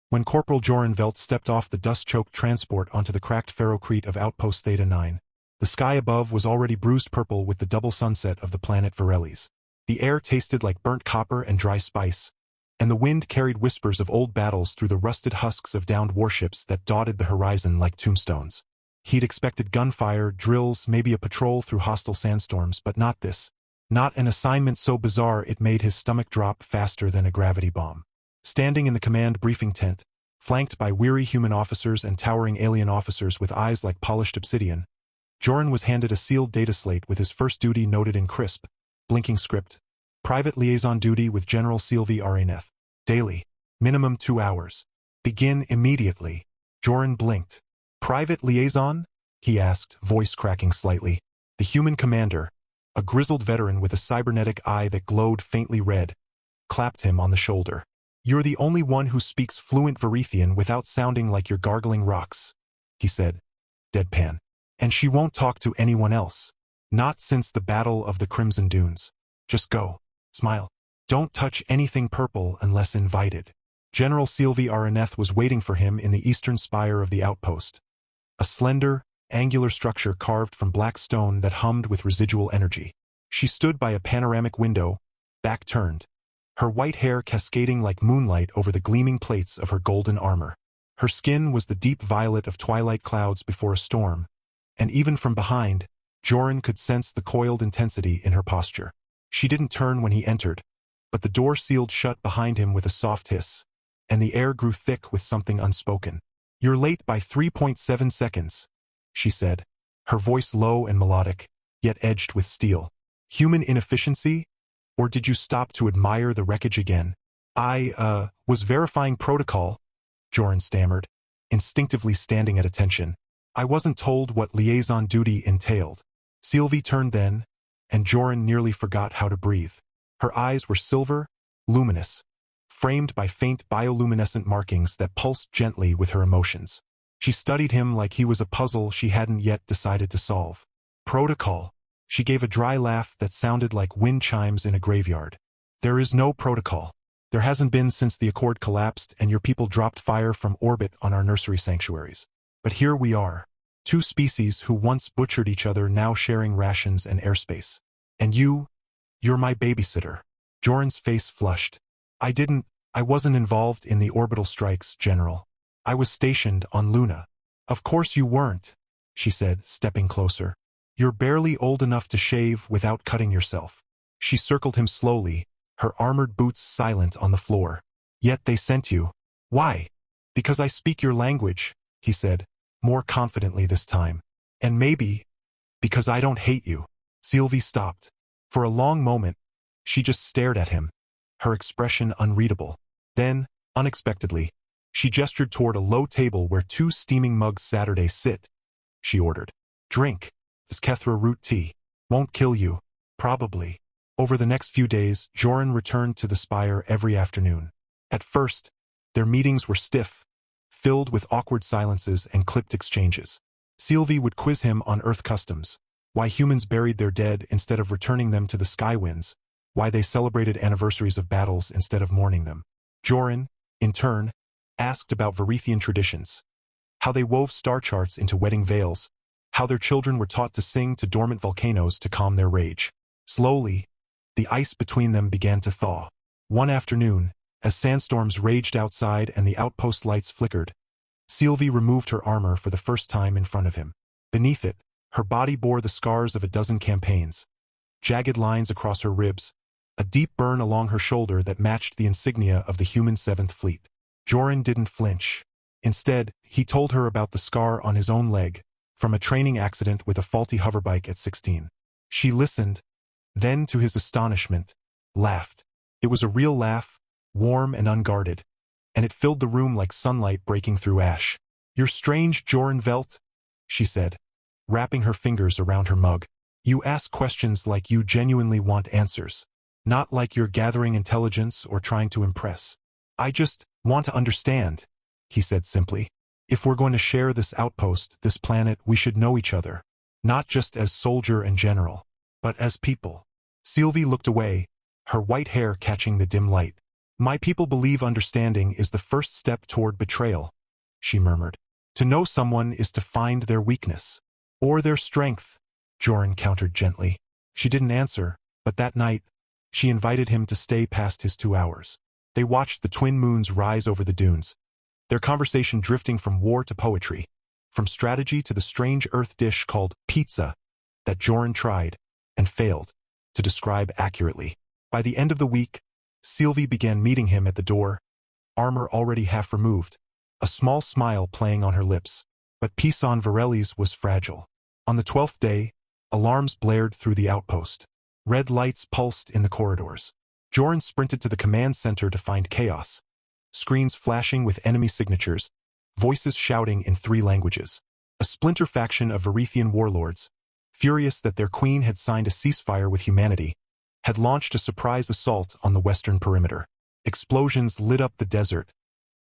When Corporal Joran Velt stepped off the dust-choked transport onto the cracked ferrocrete of Outpost Theta 9, the sky above was already bruised purple with the double sunset of the planet Varelles. The air tasted like burnt copper and dry spice, and the wind carried whispers of old battles through the rusted husks of downed warships that dotted the horizon like tombstones. He'd expected gunfire, drills, maybe a patrol through hostile sandstorms, but not this. Not an assignment so bizarre it made his stomach drop faster than a gravity bomb. Standing in the command briefing tent, flanked by weary human officers and towering alien officers with eyes like polished obsidian, Joran was handed a sealed data slate with his first duty noted in crisp, blinking script. Private liaison duty with General Sylvie Areneth. Daily. Minimum 2 hours. Begin immediately. Joran blinked. Private liaison? He asked, voice cracking slightly. The human commander, a grizzled veteran with a cybernetic eye that glowed faintly red, clapped him on the shoulder. You're the only one who speaks fluent Varethian without sounding like you're gargling rocks, he said, deadpan. And she won't talk to anyone else. Not since the Battle of the Crimson Dunes. Just go. Smile. Don't touch anything purple unless invited. General Sylvie Areneth was waiting for him in the eastern spire of the outpost. A slender, angular structure carved from black stone that hummed with residual energy. She stood by a panoramic window, back turned, her white hair cascading like moonlight over the gleaming plates of her golden armor. Her skin was the deep violet of twilight clouds before a storm, and even from behind, Joran could sense the coiled intensity in her posture. She didn't turn when he entered, but the door sealed shut behind him with a soft hiss, and the air grew thick with something unspoken. You're late by 3.7 seconds, she said, her voice low and melodic, yet edged with steel. Human inefficiency? Or did you stop to admire the wreckage again? I was verifying protocol, Joran stammered, instinctively standing at attention. I wasn't told what liaison duty entailed. Sylvie turned then, and Joran nearly forgot how to breathe. Her eyes were silver, luminous, framed by faint bioluminescent markings that pulsed gently with her emotions. She studied him like he was a puzzle she hadn't yet decided to solve. Protocol. She gave a dry laugh that sounded like wind chimes in a graveyard. There is no protocol. There hasn't been since the Accord collapsed and your people dropped fire from orbit on our nursery sanctuaries. But here we are. 2 species who once butchered each other now sharing rations and airspace. And you're my babysitter. Joran's face flushed. I wasn't involved in the orbital strikes, General. I was stationed on Luna. Of course you weren't, she said, stepping closer. You're barely old enough to shave without cutting yourself. She circled him slowly, her armored boots silent on the floor. Yet they sent you. Why? Because I speak your language, he said, more confidently this time. And maybe, because I don't hate you. Sylvie stopped. For a long moment, she just stared at him, her expression unreadable. Then, unexpectedly, she gestured toward a low table where 2 steaming mugs Saturday sit. She ordered. Drink. This Kethra root tea. Won't kill you. Probably. Over the next few days, Joran returned to the spire every afternoon. At first, their meetings were stiff, filled with awkward silences and clipped exchanges. Sylvie would quiz him on Earth customs, why humans buried their dead instead of returning them to the sky winds, why they celebrated anniversaries of battles instead of mourning them. Joran, in turn, asked about Varethian traditions, how they wove star charts into wedding veils, how their children were taught to sing to dormant volcanoes to calm their rage. Slowly, the ice between them began to thaw. One afternoon, as sandstorms raged outside and the outpost lights flickered, Sylvie removed her armor for the first time in front of him. Beneath it, her body bore the scars of a dozen campaigns, jagged lines across her ribs, a deep burn along her shoulder that matched the insignia of the human 7th Fleet. Joran didn't flinch. Instead, he told her about the scar on his own leg, from a training accident with a faulty hoverbike at 16. She listened, then to his astonishment, laughed. It was a real laugh, warm and unguarded, and it filled the room like sunlight breaking through ash. You're strange, Joran Velt, she said, wrapping her fingers around her mug. You ask questions like you genuinely want answers, not like you're gathering intelligence or trying to impress. I just want to understand, he said simply. If we're going to share this outpost, this planet, we should know each other, not just as soldier and general, but as people. Sylvie looked away, her white hair catching the dim light. My people believe understanding is the first step toward betrayal, she murmured. To know someone is to find their weakness. Or their strength, Joran countered gently. She didn't answer, but that night, she invited him to stay past his 2 hours. They watched the twin moons rise over the dunes, their conversation drifting from war to poetry, from strategy to the strange earth dish called pizza that Joran tried and failed to describe accurately. By the end of the week, Sylvie began meeting him at the door, armor already half removed, a small smile playing on her lips. But peace on Varelli's was fragile. On the 12th day, alarms blared through the outpost. Red lights pulsed in the corridors. Joran sprinted to the command center to find chaos. Screens flashing with enemy signatures, voices shouting in 3 languages. A splinter faction of Varethian warlords, furious that their queen had signed a ceasefire with humanity, had launched a surprise assault on the western perimeter. Explosions lit up the desert,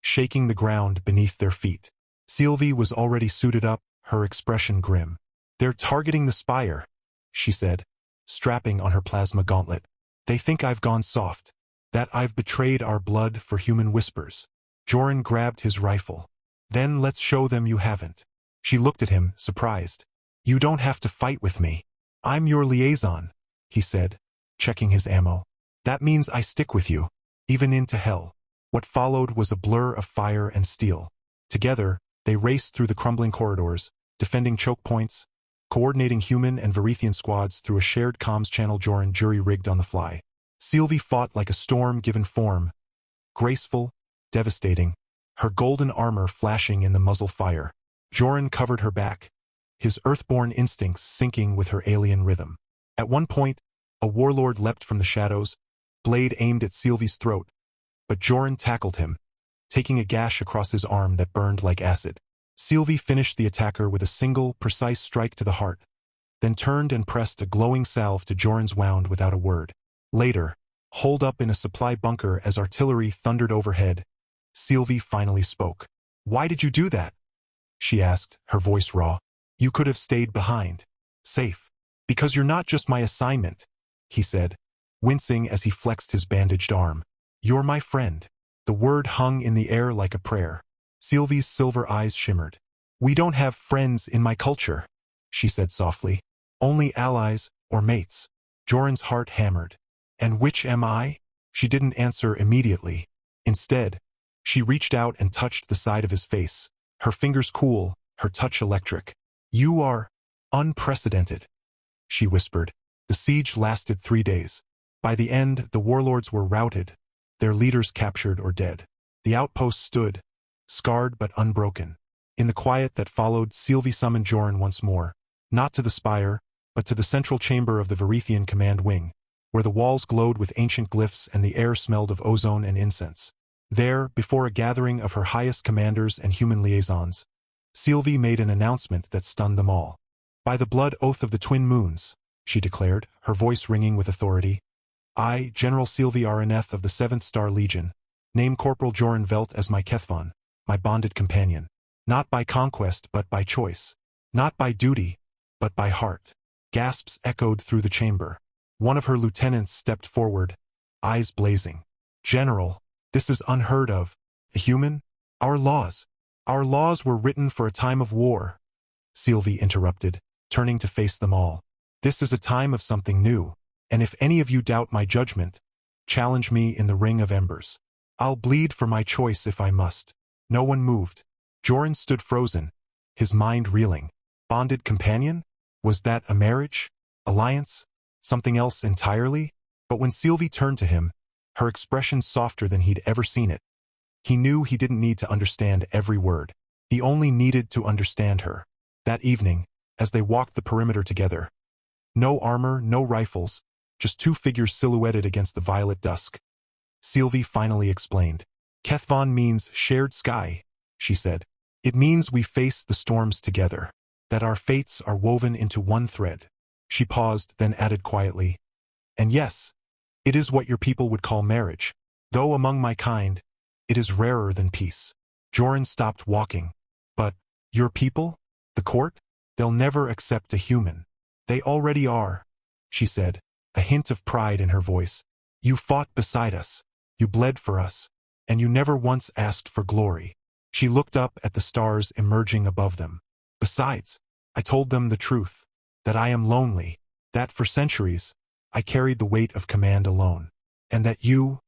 shaking the ground beneath their feet. Sylvie was already suited up, her expression grim. They're targeting the spire, she said, strapping on her plasma gauntlet. They think I've gone soft, that I've betrayed our blood for human whispers. Joran grabbed his rifle. Then let's show them you haven't. She looked at him, surprised. You don't have to fight with me. I'm your liaison, he said, checking his ammo. That means I stick with you, even into hell. What followed was a blur of fire and steel. Together, they raced through the crumbling corridors, defending choke points, coordinating human and Varethian squads through a shared comms channel Joran jury-rigged on the fly. Sylvie fought like a storm given form, graceful, devastating, her golden armor flashing in the muzzle fire. Joran covered her back, his earthborn instincts syncing with her alien rhythm. At one point, a warlord leapt from the shadows, blade aimed at Sylvie's throat, but Joran tackled him, taking a gash across his arm that burned like acid. Sylvie finished the attacker with a single, precise strike to the heart, then turned and pressed a glowing salve to Joran's wound without a word. Later, holed up in a supply bunker as artillery thundered overhead, Sylvie finally spoke. Why did you do that? She asked, her voice raw. You could have stayed behind. Safe. Because you're not just my assignment, he said, wincing as he flexed his bandaged arm. You're my friend. The word hung in the air like a prayer. Sylvie's silver eyes shimmered. We don't have friends in my culture, she said softly. Only allies or mates. Joran's heart hammered. And which am I? She didn't answer immediately. Instead, she reached out and touched the side of his face, her fingers cool, her touch electric. You are unprecedented, she whispered. The siege lasted 3 days. By the end, the warlords were routed, their leaders captured or dead. The outpost stood, scarred but unbroken. In the quiet that followed, Sylvie summoned Joran once more, not to the spire, but to the central chamber of the Varethian command wing, where the walls glowed with ancient glyphs and the air smelled of ozone and incense. There, before a gathering of her highest commanders and human liaisons, Sylvie made an announcement that stunned them all. By the blood oath of the twin moons, she declared, her voice ringing with authority, I, General Sylvie Araneth of the 7th Star Legion, name Corporal Joran Velt as my Kethvan, my bonded companion. Not by conquest but by choice. Not by duty, but by heart. Gasps echoed through the chamber. One of her lieutenants stepped forward, eyes blazing. General, this is unheard of. A human? Our laws were written for a time of war. Sylvie interrupted, turning to face them all. This is a time of something new, and if any of you doubt my judgment, challenge me in the ring of embers. I'll bleed for my choice if I must. No one moved. Joran stood frozen, his mind reeling. Bonded companion? Was that a marriage? Alliance? Something else entirely? But when Sylvie turned to him, her expression softer than he'd ever seen it. He knew he didn't need to understand every word. He only needed to understand her. That evening, as they walked the perimeter together. No armor, no rifles, just 2 figures silhouetted against the violet dusk. Sylvie finally explained. Kethvan means shared sky, she said. It means we face the storms together, that our fates are woven into one thread. She paused, then added quietly, and yes, it is what your people would call marriage, though among my kind, it is rarer than peace. Joran stopped walking. But, your people? The court? They'll never accept a human. They already are, she said, a hint of pride in her voice. You fought beside us. You bled for us, and you never once asked for glory. She looked up at the stars emerging above them. Besides, I told them the truth, that I am lonely, that for centuries, I carried the weight of command alone, and that you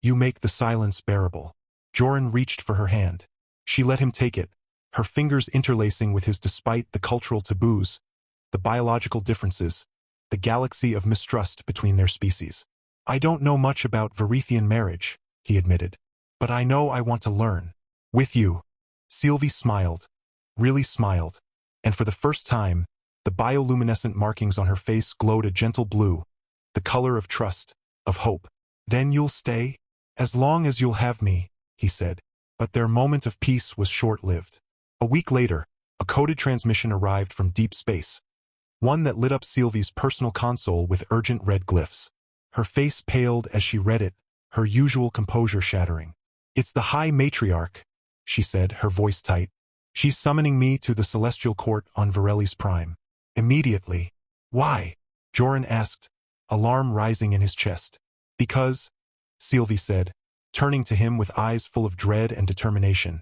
make the silence bearable. Joran reached for her hand. She let him take it, her fingers interlacing with his despite the cultural taboos, the biological differences, the galaxy of mistrust between their species. I don't know much about Varethian marriage, he admitted, but I know I want to learn. With you. Sylvie smiled, really smiled, and for the first time, the bioluminescent markings on her face glowed a gentle blue, the color of trust, of hope. Then you'll stay? As long as you'll have me, he said. But their moment of peace was short-lived. A week later, a coded transmission arrived from deep space, one that lit up Sylvie's personal console with urgent red glyphs. Her face paled as she read it, her usual composure shattering. It's the High Matriarch, she said, her voice tight. She's summoning me to the Celestial Court on Varelli's Prime. Immediately. Why? Joran asked, alarm rising in his chest. Because, Sylvie said, turning to him with eyes full of dread and determination.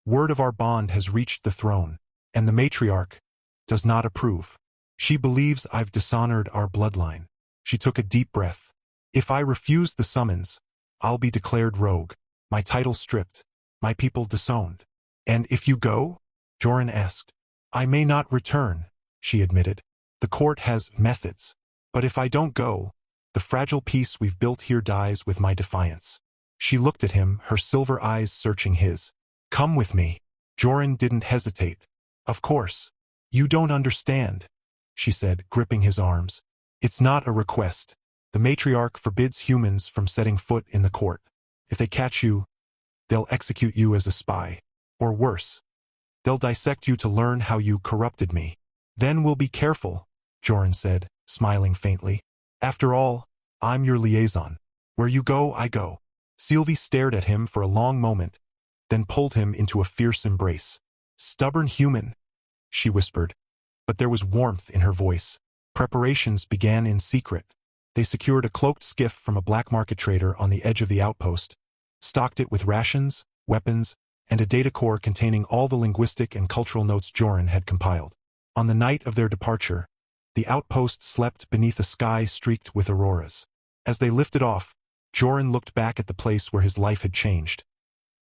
Word of our bond has reached the throne, and the matriarch does not approve. She believes I've dishonored our bloodline. She took a deep breath. If I refuse the summons, I'll be declared rogue, my title stripped, my people disowned. And if you go? Joran asked. I may not return, she admitted. The court has methods. But if I don't go, the fragile peace we've built here dies with my defiance. She looked at him, her silver eyes searching his. Come with me. Joran didn't hesitate. Of course. You don't understand, she said, gripping his arms. It's not a request. The matriarch forbids humans from setting foot in the court. If they catch you, they'll execute you as a spy. Or worse. They'll dissect you to learn how you corrupted me. Then we'll be careful, Joran said, smiling faintly. After all, I'm your liaison. Where you go, I go. Sylvie stared at him for a long moment, then pulled him into a fierce embrace. Stubborn human, she whispered, but there was warmth in her voice. Preparations began in secret. They secured a cloaked skiff from a black market trader on the edge of the outpost, stocked it with rations, weapons, and a data core containing all the linguistic and cultural notes Joran had compiled. On the night of their departure, the outpost slept beneath a sky streaked with auroras. As they lifted off, Joran looked back at the place where his life had changed,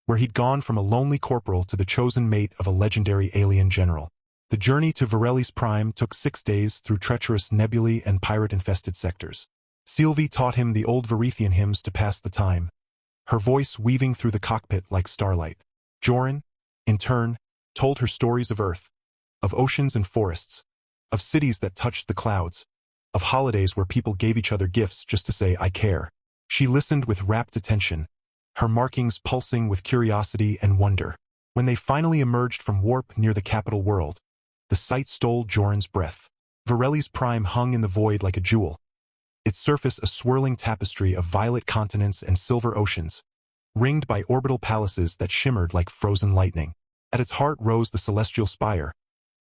where he'd gone from a lonely corporal to the chosen mate of a legendary alien general. The journey to Varelli's Prime took 6 days through treacherous nebulae and pirate-infested sectors. Sylvie taught him the old Varethian hymns to pass the time, her voice weaving through the cockpit like starlight. Joran, in turn, told her stories of Earth, of oceans and forests, of cities that touched the clouds, of holidays where people gave each other gifts just to say, I care. She listened with rapt attention, her markings pulsing with curiosity and wonder. When they finally emerged from warp near the capital world, the sight stole Joran's breath. Varelli's Prime hung in the void like a jewel, its surface a swirling tapestry of violet continents and silver oceans, ringed by orbital palaces that shimmered like frozen lightning. At its heart rose the celestial spire,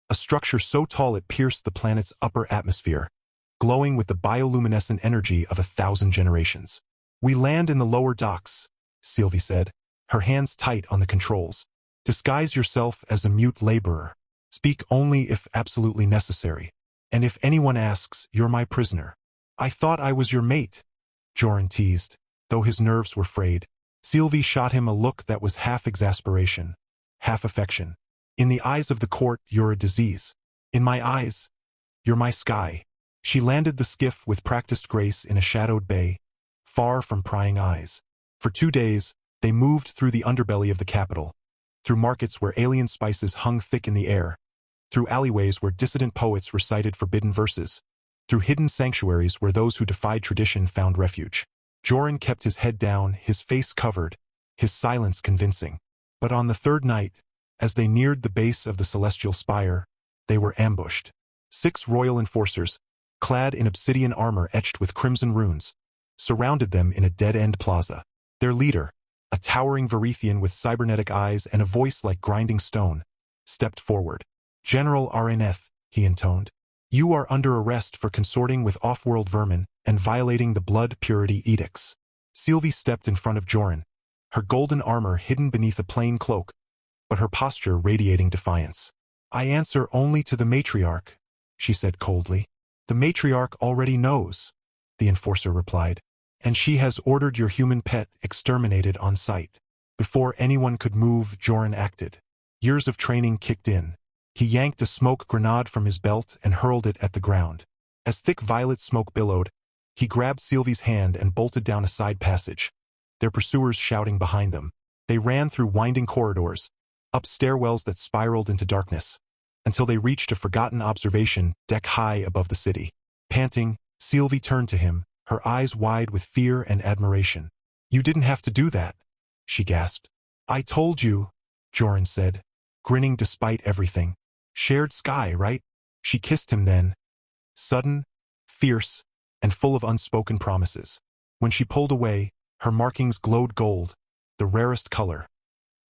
a structure so tall it pierced the planet's upper atmosphere, glowing with the bioluminescent energy of 1,000 generations. We land in the lower docks, Sylvie said, her hands tight on the controls. Disguise yourself as a mute laborer. Speak only if absolutely necessary. And if anyone asks, you're my prisoner. I thought I was your mate, Joran teased, though his nerves were frayed. Sylvie shot him a look that was half exasperation, half affection. In the eyes of the court, you're a disease. In my eyes, you're my sky. She landed the skiff with practiced grace in a shadowed bay, far from prying eyes. For 2 days, they moved through the underbelly of the capital, through markets where alien spices hung thick in the air, through alleyways where dissident poets recited forbidden verses, through hidden sanctuaries where those who defied tradition found refuge. Joran kept his head down, his face covered, his silence convincing. But on the 3rd night, as they neared the base of the celestial spire, they were ambushed. 6 royal enforcers, clad in obsidian armor etched with crimson runes, surrounded them in a dead-end plaza. Their leader, a towering Varethian with cybernetic eyes and a voice like grinding stone, stepped forward. General Areneth, he intoned, you are under arrest for consorting with off-world vermin and violating the blood purity edicts. Sylvie stepped in front of Joran, her golden armor hidden beneath a plain cloak, but her posture radiating defiance. "I answer only to the matriarch," she said coldly. "The matriarch already knows," the enforcer replied, "and she has ordered your human pet exterminated on sight." Before anyone could move, Joran acted. Years of training kicked in. He yanked a smoke grenade from his belt and hurled it at the ground. As thick violet smoke billowed, he grabbed Sylvie's hand and bolted down a side passage, their pursuers shouting behind them. They ran through winding corridors, up stairwells that spiraled into darkness, until they reached a forgotten observation deck high above the city. Panting, Sylvie turned to him, her eyes wide with fear and admiration. "You didn't have to do that," she gasped. "I told you," Joran said, grinning despite everything. "Shared sky, right?" She kissed him then, sudden, fierce, and full of unspoken promises. When she pulled away, her markings glowed gold, the rarest color,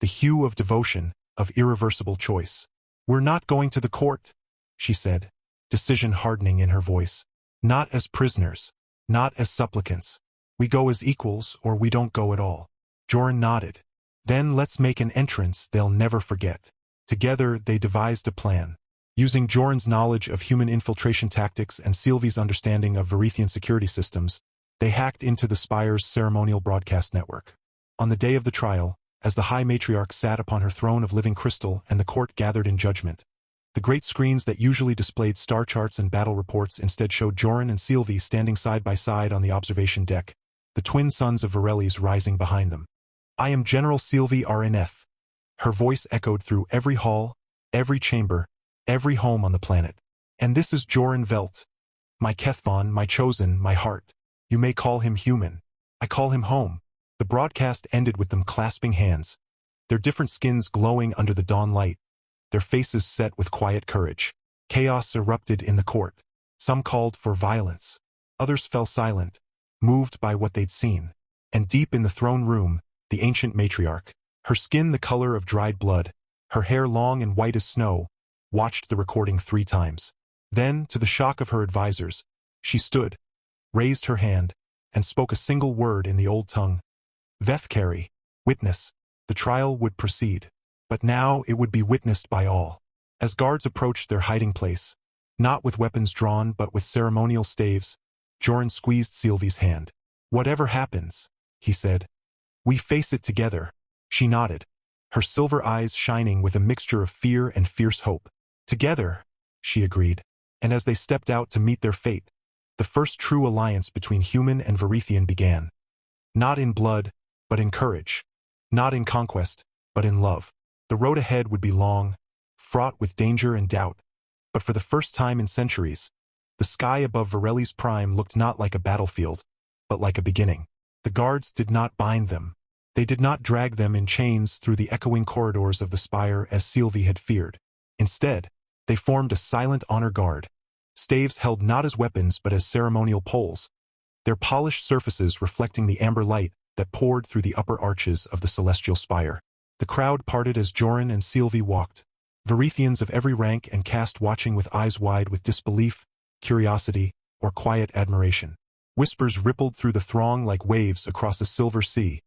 the hue of devotion, of irreversible choice. "We're not going to the court," she said, decision hardening in her voice. "Not as prisoners, not as supplicants. We go as equals or we don't go at all." Joran nodded. "Then let's make an entrance they'll never forget." Together they devised a plan. Using Joran's knowledge of human infiltration tactics and Sylvie's understanding of Varethian security systems, they hacked into the Spire's ceremonial broadcast network. On the day of the trial, as the High Matriarch sat upon her throne of living crystal and the court gathered in judgment, the great screens that usually displayed star charts and battle reports instead showed Joran and Sylvie standing side by side on the observation deck, the twin sons of Varelles rising behind them. "I am General Sylvie Areneth." Her voice echoed through every hall, every chamber, every home on the planet. "And this is Joran Velt, my Kethvon, my chosen, my heart. You may call him human. I call him home." The broadcast ended with them clasping hands, their different skins glowing under the dawn light, their faces set with quiet courage. Chaos erupted in the court. Some called for violence. Others fell silent, moved by what they'd seen. And deep in the throne room, the ancient matriarch, her skin the color of dried blood, her hair long and white as snow, watched the recording 3 times. Then, to the shock of her advisors, she stood, raised her hand, and spoke a single word in the old tongue. "Vethkari, witness." The trial would proceed. But now it would be witnessed by all. As guards approached their hiding place, not with weapons drawn but with ceremonial staves, Joran squeezed Sylvie's hand. "Whatever happens," he said, "we face it together." She nodded, her silver eyes shining with a mixture of fear and fierce hope. "Together," she agreed, and as they stepped out to meet their fate, the first true alliance between human and Varethian began. Not in blood, but in courage. Not in conquest, but in love. The road ahead would be long, fraught with danger and doubt, but for the first time in centuries, the sky above Varelles Prime looked not like a battlefield, but like a beginning. The guards did not bind them. They did not drag them in chains through the echoing corridors of the spire as Sylvie had feared. Instead, they formed a silent honor guard, staves held not as weapons but as ceremonial poles, their polished surfaces reflecting the amber light that poured through the upper arches of the celestial spire. The crowd parted as Joran and Sylvie walked, Varethians of every rank and caste watching with eyes wide with disbelief, curiosity, or quiet admiration. Whispers rippled through the throng like waves across a silver sea.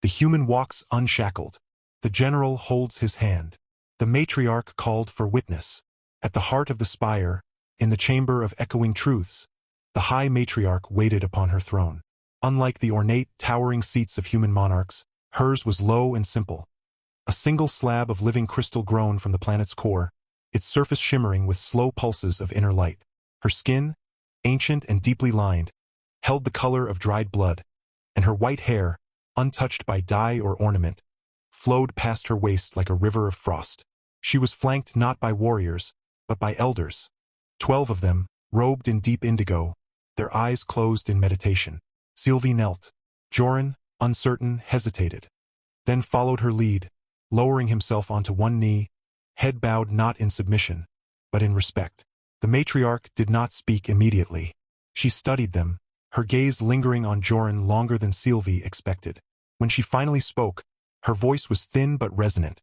The human walks unshackled. The general holds his hand. The matriarch called for witness. At the heart of the spire, in the chamber of echoing truths, the high matriarch waited upon her throne. Unlike the ornate, towering seats of human monarchs, hers was low and simple. A single slab of living crystal grown from the planet's core, its surface shimmering with slow pulses of inner light. Her skin, ancient and deeply lined, held the color of dried blood, and her white hair, untouched by dye or ornament, flowed past her waist like a river of frost. She was flanked not by warriors, but by elders. 12 of them, robed in deep indigo, their eyes closed in meditation. Sylvie knelt. Joran, uncertain, hesitated, then followed her lead, lowering himself onto one knee, head bowed not in submission, but in respect. The matriarch did not speak immediately. She studied them, her gaze lingering on Joran longer than Sylvie expected. When she finally spoke, her voice was thin but resonant,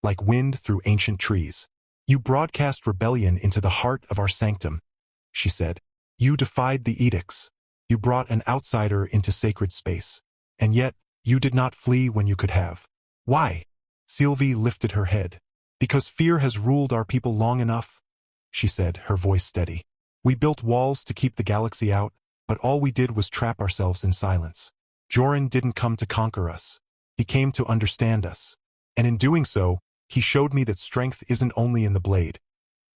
like wind through ancient trees. "You broadcast rebellion into the heart of our sanctum," she said. "You defied the edicts. You brought an outsider into sacred space. And yet, you did not flee when you could have. Why? Sylvie lifted her head. Because fear has ruled our people long enough, she said, her voice steady. We built walls to keep the galaxy out, but all we did was trap ourselves in silence. Joran didn't come to conquer us. He came to understand us. And in doing so, he showed me that strength isn't only in the blade.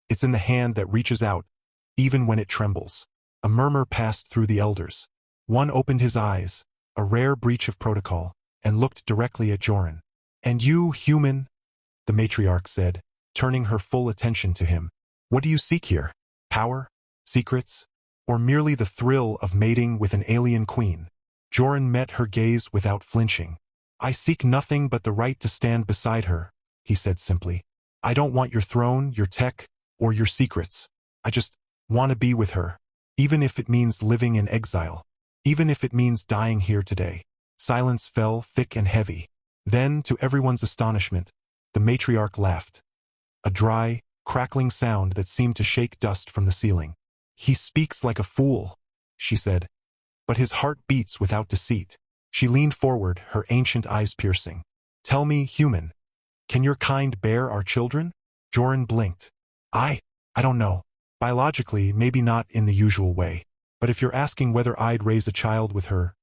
It's in the hand that reaches out, even when it trembles. A murmur passed through the elders. One opened his eyes, a rare breach of protocol, and looked directly at Joran. And you, human, the matriarch said, turning her full attention to him. What do you seek here? Power? Secrets? Or merely the thrill of mating with an alien queen? Joran met her gaze without flinching. I seek nothing but the right to stand beside her, he said simply. I don't want your throne, your tech, or your secrets. I just want to be with her, even if it means living in exile, even if it means dying here today. Silence fell thick and heavy. Then, to everyone's astonishment, the matriarch laughed. A dry, crackling sound that seemed to shake dust from the ceiling. He speaks like a fool, she said, but his heart beats without deceit. She leaned forward, her ancient eyes piercing. Tell me, human, can your kind bear our children? Joran blinked. I don't know. Biologically, maybe not in the usual way. But if you're asking whether I'd raise a child with her,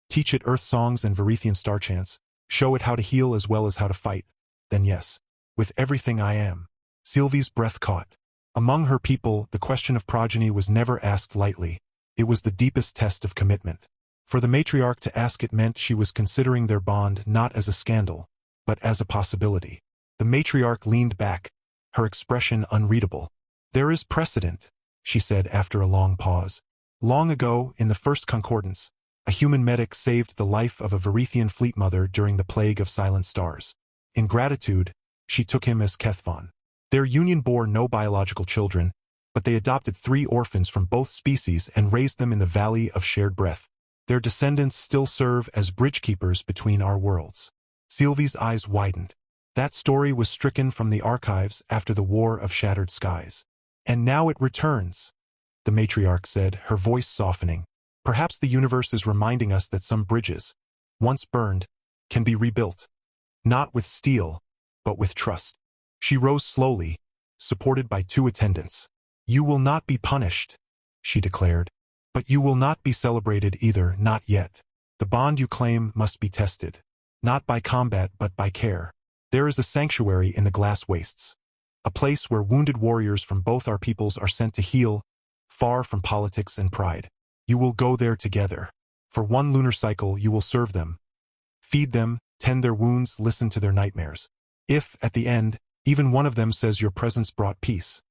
teach it Earth songs and Varithian star chants, show it how to heal as well as how to fight, then yes, with everything I am. Sylvie's breath caught. Among her people, the question of progeny was never asked lightly. It was the deepest test of commitment. For the matriarch to ask it meant she was considering their bond not as a scandal, but as a possibility. The matriarch leaned back, her expression unreadable. There is precedent, she said after a long pause. Long ago, in the first concordance, a human medic saved the life of a Varithian fleet mother during the Plague of Silent Stars. In gratitude, she took him as Kethvon. Their union bore no biological children, but they adopted 3 orphans from both species and raised them in the Valley of Shared Breath. Their descendants still serve as bridgekeepers between our worlds. Sylvie's eyes widened. That story was stricken from the archives after the War of Shattered Skies. And now it returns, the matriarch said, her voice softening. Perhaps the universe is reminding us that some bridges, once burned, can be rebuilt. Not with steel, but with trust. She rose slowly, supported by 2 attendants. You will not be punished, she declared. But you will not be celebrated either, not yet. The bond you claim must be tested. Not by combat, but by care. There is a sanctuary in the glass wastes. A place where wounded warriors from both our peoples are sent to heal, far from politics and pride. You will go there together. For 1 lunar cycle you will serve them. Feed them, tend their wounds, listen to their nightmares. If, at the end, even one of them says your presence brought peace,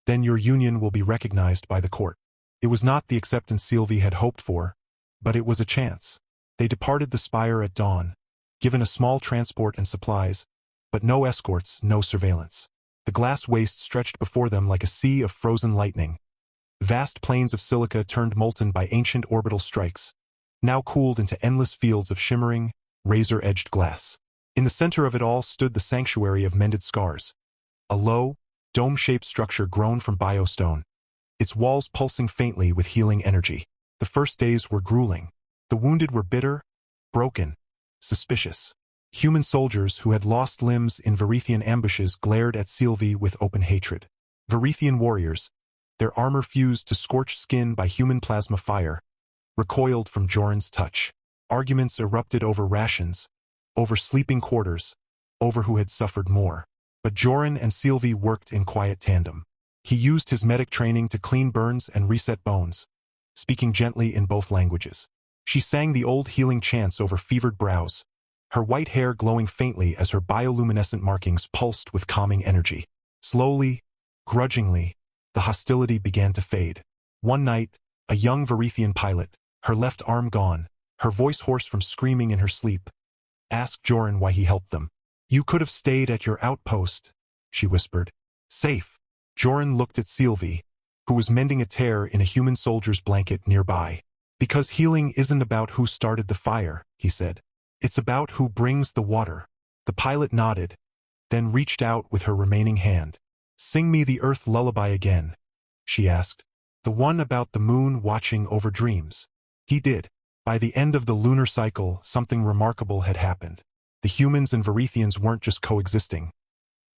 then your union will be recognized by the court. It was not the acceptance Sylvie had hoped for, but it was a chance. They departed the spire at dawn, given a small transport and supplies, but no escorts, no surveillance. The glass waste stretched before them like a sea of frozen lightning. Vast plains of silica turned molten by ancient orbital strikes, now cooled into endless fields of shimmering, razor-edged glass. In the center of it all stood the sanctuary of mended scars, a low, dome-shaped structure grown from biostone, its walls pulsing faintly with healing energy. The first days were grueling. The wounded were bitter, broken, suspicious. Human soldiers who had lost limbs in Varithian ambushes glared at Sylvie with open hatred. Varithian warriors, their armor fused to scorched skin by human plasma fire, recoiled from Joran's touch. Arguments erupted over rations, over sleeping quarters, over who had suffered more. But Joran and Sylvie worked in quiet tandem. He used his medic training to clean burns and reset bones, speaking gently in both languages. She sang the old healing chants over fevered brows, her white hair glowing faintly as her bioluminescent markings pulsed with calming energy. Slowly, grudgingly, the hostility began to fade. One night, a young Varithian pilot, her left arm gone, her voice hoarse from screaming in her sleep, asked Joran why he helped them. You could have stayed at your outpost, she whispered. Safe. Joran looked at Sylvie, who was mending a tear in a human soldier's blanket nearby. Because healing isn't about who started the fire, he said. It's about who brings the water. The pilot nodded, then reached out with her remaining hand. Sing me the earth lullaby again, she asked. The one about the moon watching over dreams. He did. By the end of the lunar cycle, something remarkable had happened. The humans and Varethians weren't just coexisting.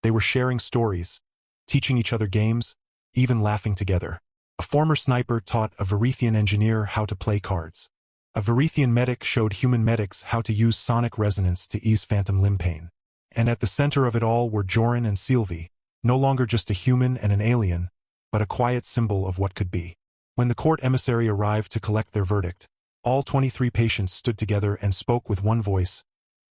They were sharing stories, teaching each other games, even laughing together. A former sniper taught a Varethian engineer how to play cards. A Varethian medic showed human medics how to use sonic resonance to ease phantom limb pain. And at the center of it all were Joran and Sylvie, no longer just a human and an alien, but a quiet symbol of what could be. When the court emissary arrived to collect their verdict, all 23 patients stood together and spoke with one voice.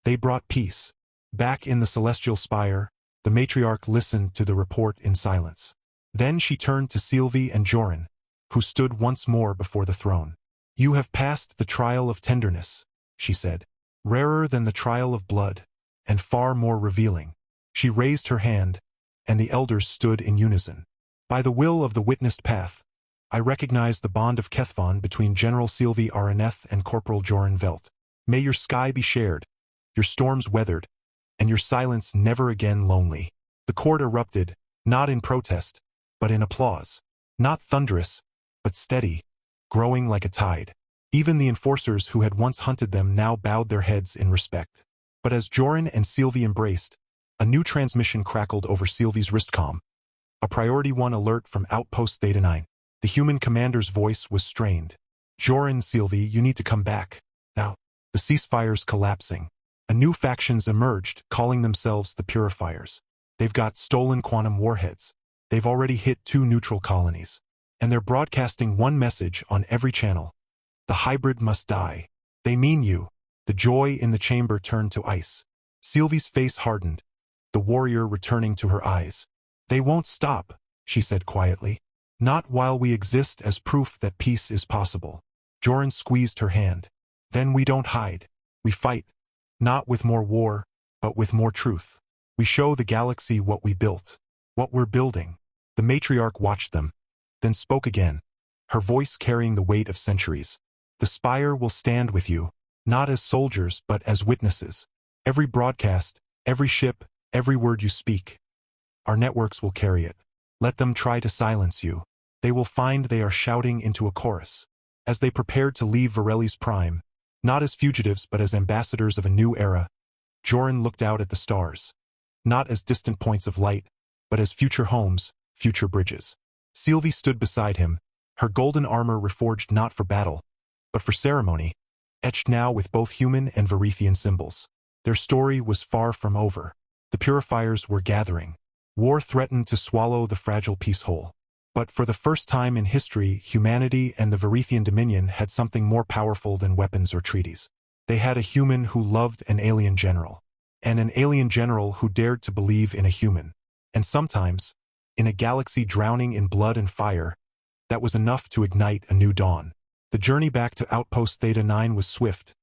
They brought peace. Back in the celestial spire, the matriarch listened to the report in silence. Then she turned to Sylvie and Joran, who stood once more before the throne. "You have passed the trial of tenderness," she said. "Rarer than the trial of blood, and far more revealing." She raised her hand, and the elders stood in unison. "By the will of the witnessed path, I recognize the bond of Kethvon between General Sylvie Araneth and Corporal Joran Velt. May your sky be shared, your storms weathered, and your silence never again lonely." The court erupted, not in protest, but in applause. Not thunderous, but steady, growing like a tide. Even the enforcers who had once hunted them now bowed their heads in respect. But as Joran and Sylvie embraced, a new transmission crackled over Sylvie's wristcom. A Priority 1 alert from Outpost Theta 9. The human commander's voice was strained. "Joran, Sylvie, you need to come back. Now." The ceasefire's collapsing. A new factions emerged, calling themselves the Purifiers. They've got stolen quantum warheads. They've already hit 2 neutral colonies. And they're broadcasting one message on every channel. The hybrid must die. They mean you. The joy in the chamber turned to ice. Sylvie's face hardened, the warrior returning to her eyes. "They won't stop," she said quietly. "Not while we exist as proof that peace is possible." Joran squeezed her hand. "Then we don't hide. We fight. Not with more war, but with more truth. We show the galaxy what we built, what we're building." The matriarch watched them, then spoke again, her voice carrying the weight of centuries. "The spire will stand with you, not as soldiers but as witnesses. Every broadcast, every ship, every word you speak. Our networks will carry it. Let them try to silence you. They will find they are shouting into a chorus." As they prepared to leave Varelli's prime, not as fugitives but as ambassadors of a new era, Joran looked out at the stars. Not as distant points of light, but as future homes, future bridges. Sylvie stood beside him, her golden armor reforged not for battle, but for ceremony, etched now with both human and Varethian symbols. Their story was far from over. The Purifiers were gathering. War threatened to swallow the fragile peace whole. But for the first time in history, humanity and the Varethian Dominion had something more powerful than weapons or treaties. They had a human who loved an alien general, and an alien general who dared to believe in a human. And sometimes, in a galaxy drowning in blood and fire, that was enough to ignite a new dawn. The journey back to Outpost Theta 9 was swift,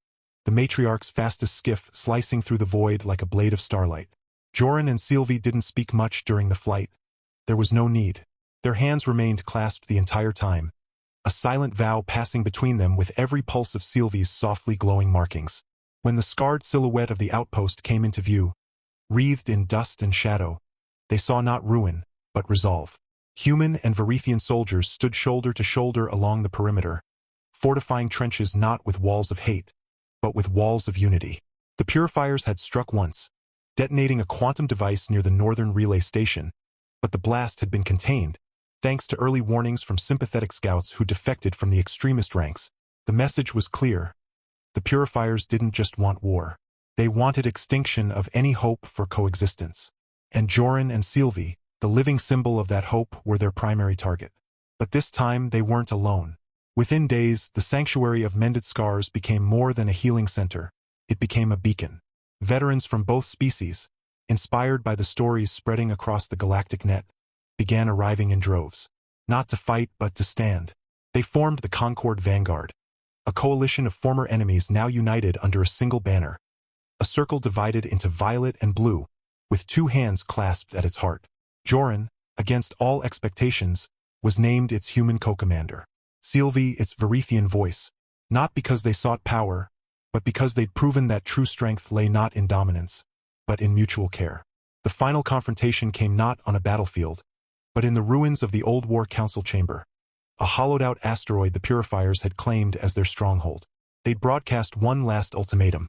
the matriarch's fastest skiff slicing through the void like a blade of starlight. Joran and Sylvie didn't speak much during the flight. There was no need. Their hands remained clasped the entire time, a silent vow passing between them with every pulse of Sylvie's softly glowing markings. When the scarred silhouette of the outpost came into view, wreathed in dust and shadow, they saw not ruin, but resolve. Human and Varethian soldiers stood shoulder to shoulder along the perimeter, fortifying trenches not with walls of hate, but with walls of unity. The Purifiers had struck once, detonating a quantum device near the northern relay station, but the blast had been contained, thanks to early warnings from sympathetic scouts who defected from the extremist ranks. The message was clear. The Purifiers didn't just want war. They wanted extinction of any hope for coexistence. And Joran and Sylvie, the living symbol of that hope, were their primary target. But this time they weren't alone. Within days, the Sanctuary of Mended Scars became more than a healing center. It became a beacon. Veterans from both species, inspired by the stories spreading across the galactic net, began arriving in droves. Not to fight, but to stand. They formed the Concord Vanguard, a coalition of former enemies now united under a single banner. A circle divided into violet and blue, with 2 hands clasped at its heart. Joran, against all expectations, was named its human co-commander. Sylvie its Varethian voice, not because they sought power, but because they'd proven that true strength lay not in dominance, but in mutual care. The final confrontation came not on a battlefield, but in the ruins of the old War Council chamber, a hollowed-out asteroid the Purifiers had claimed as their stronghold. They'd broadcast one last ultimatum: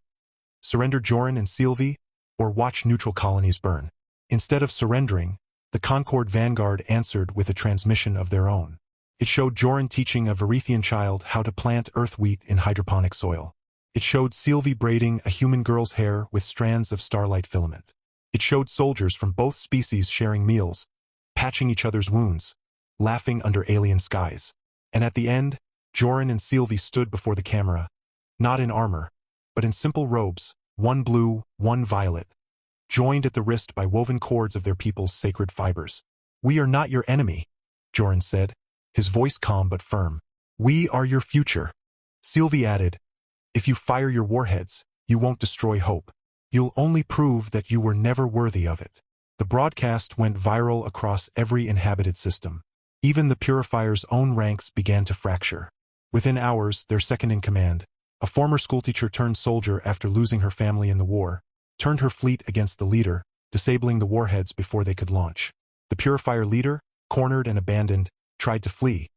surrender Joran and Sylvie, or watch neutral colonies burn. Instead of surrendering, the Concord Vanguard answered with a transmission of their own. It showed Joran teaching a Varethian child how to plant earth wheat in hydroponic soil. It showed Sylvie braiding a human girl's hair with strands of starlight filament. It showed soldiers from both species sharing meals, patching each other's wounds, laughing under alien skies. And at the end, Joran and Sylvie stood before the camera, not in armor, but in simple robes, one blue, one violet, joined at the wrist by woven cords of their people's sacred fibers. "We are not your enemy," Joran said, his voice calm but firm. "We are your future." Sylvie added, "If you fire your warheads, you won't destroy hope. You'll only prove that you were never worthy of it." The broadcast went viral across every inhabited system. Even the purifiers' own ranks began to fracture. Within hours, their second-in-command, a former schoolteacher turned soldier after losing her family in the war, turned her fleet against the leader, disabling the warheads before they could launch. The purifier leader, cornered and abandoned, tried to flee,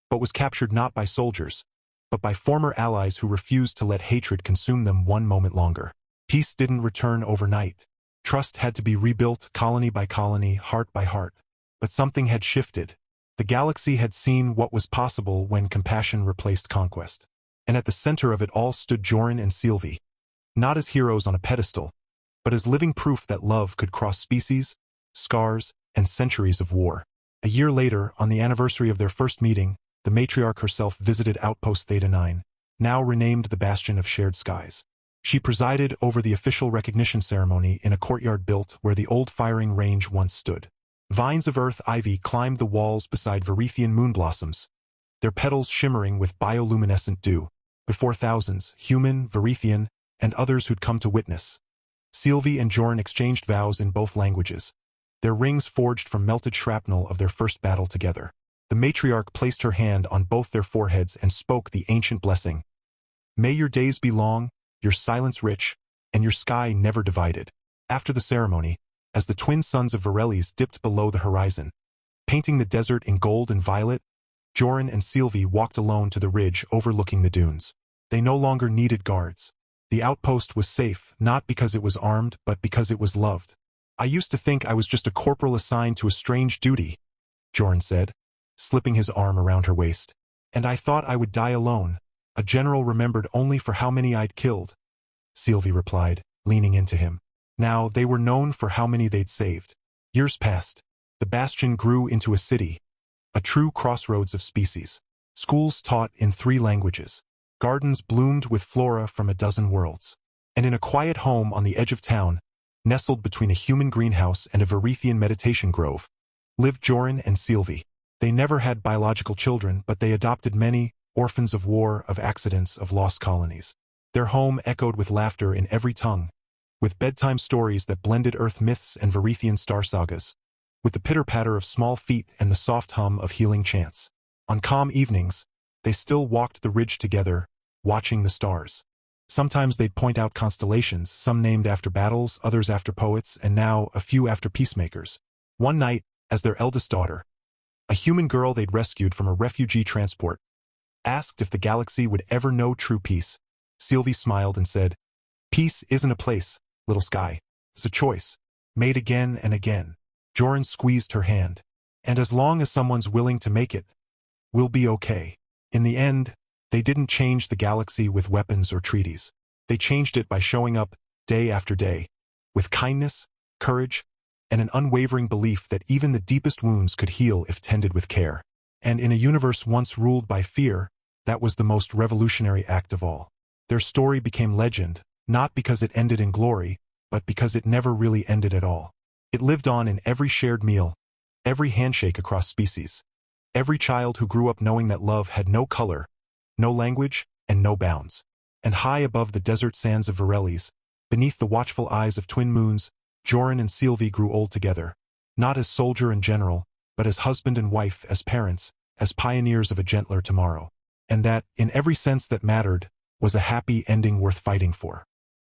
but was captured not by soldiers, but by former allies who refused to let hatred consume them one moment longer. Peace didn't return overnight. Trust had to be rebuilt colony by colony, heart by heart. But something had shifted. The galaxy had seen what was possible when compassion replaced conquest. And at the center of it all stood Joran and Sylvie, not as heroes on a pedestal, but as living proof that love could cross species, scars, and centuries of war. A year later, on the anniversary of their first meeting, the matriarch herself visited Outpost Theta 9, now renamed the Bastion of Shared Skies. She presided over the official recognition ceremony in a courtyard built where the old firing range once stood. Vines of earth ivy climbed the walls beside Varethian moonblossoms, their petals shimmering with bioluminescent dew, before thousands, human, Varethian, and others who'd come to witness. Sylvie and Joran exchanged vows in both languages, their rings forged from melted shrapnel of their first battle together. The matriarch placed her hand on both their foreheads and spoke the ancient blessing. "May your days be long, your silence rich, and your sky never divided." After the ceremony, as the twin sons of Varelis dipped below the horizon, painting the desert in gold and violet, Joran and Sylvie walked alone to the ridge overlooking the dunes. They no longer needed guards. The outpost was safe, not because it was armed, but because it was loved. "I used to think I was just a corporal assigned to a strange duty," Joran said, slipping his arm around her waist. "And I thought I would die alone, a general remembered only for how many I'd killed," Sylvie replied, leaning into him. Now they were known for how many they'd saved. Years passed. The bastion grew into a city, a true crossroads of species. Schools taught in 3 languages. Gardens bloomed with flora from a dozen worlds. And in a quiet home on the edge of town, nestled between a human greenhouse and a Varethian meditation grove, lived Joran and Sylvie. They never had biological children, but they adopted many, orphans of war, of accidents, of lost colonies. Their home echoed with laughter in every tongue, with bedtime stories that blended Earth myths and Varethian star sagas, with the pitter-patter of small feet and the soft hum of healing chants. On calm evenings, they still walked the ridge together, watching the stars. Sometimes they'd point out constellations, some named after battles, others after poets, and now a few after peacemakers. One night, as their eldest daughter, a human girl they'd rescued from a refugee transport, asked if the galaxy would ever know true peace, Sylvie smiled and said, "Peace isn't a place, little sky. It's a choice, made again and again." Joran squeezed her hand. "And as long as someone's willing to make it, we'll be okay." In the end, they didn't change the galaxy with weapons or treaties. They changed it by showing up, day after day, with kindness, courage, and an unwavering belief that even the deepest wounds could heal if tended with care. And in a universe once ruled by fear, that was the most revolutionary act of all. Their story became legend, not because it ended in glory, but because it never really ended at all. It lived on in every shared meal, every handshake across species, every child who grew up knowing that love had no color, no language, and no bounds. And high above the desert sands of Varelis, beneath the watchful eyes of twin moons, Joran and Sylvie grew old together, not as soldier and general, but as husband and wife, as parents, as pioneers of a gentler tomorrow. And that, in every sense that mattered, was a happy ending worth fighting for.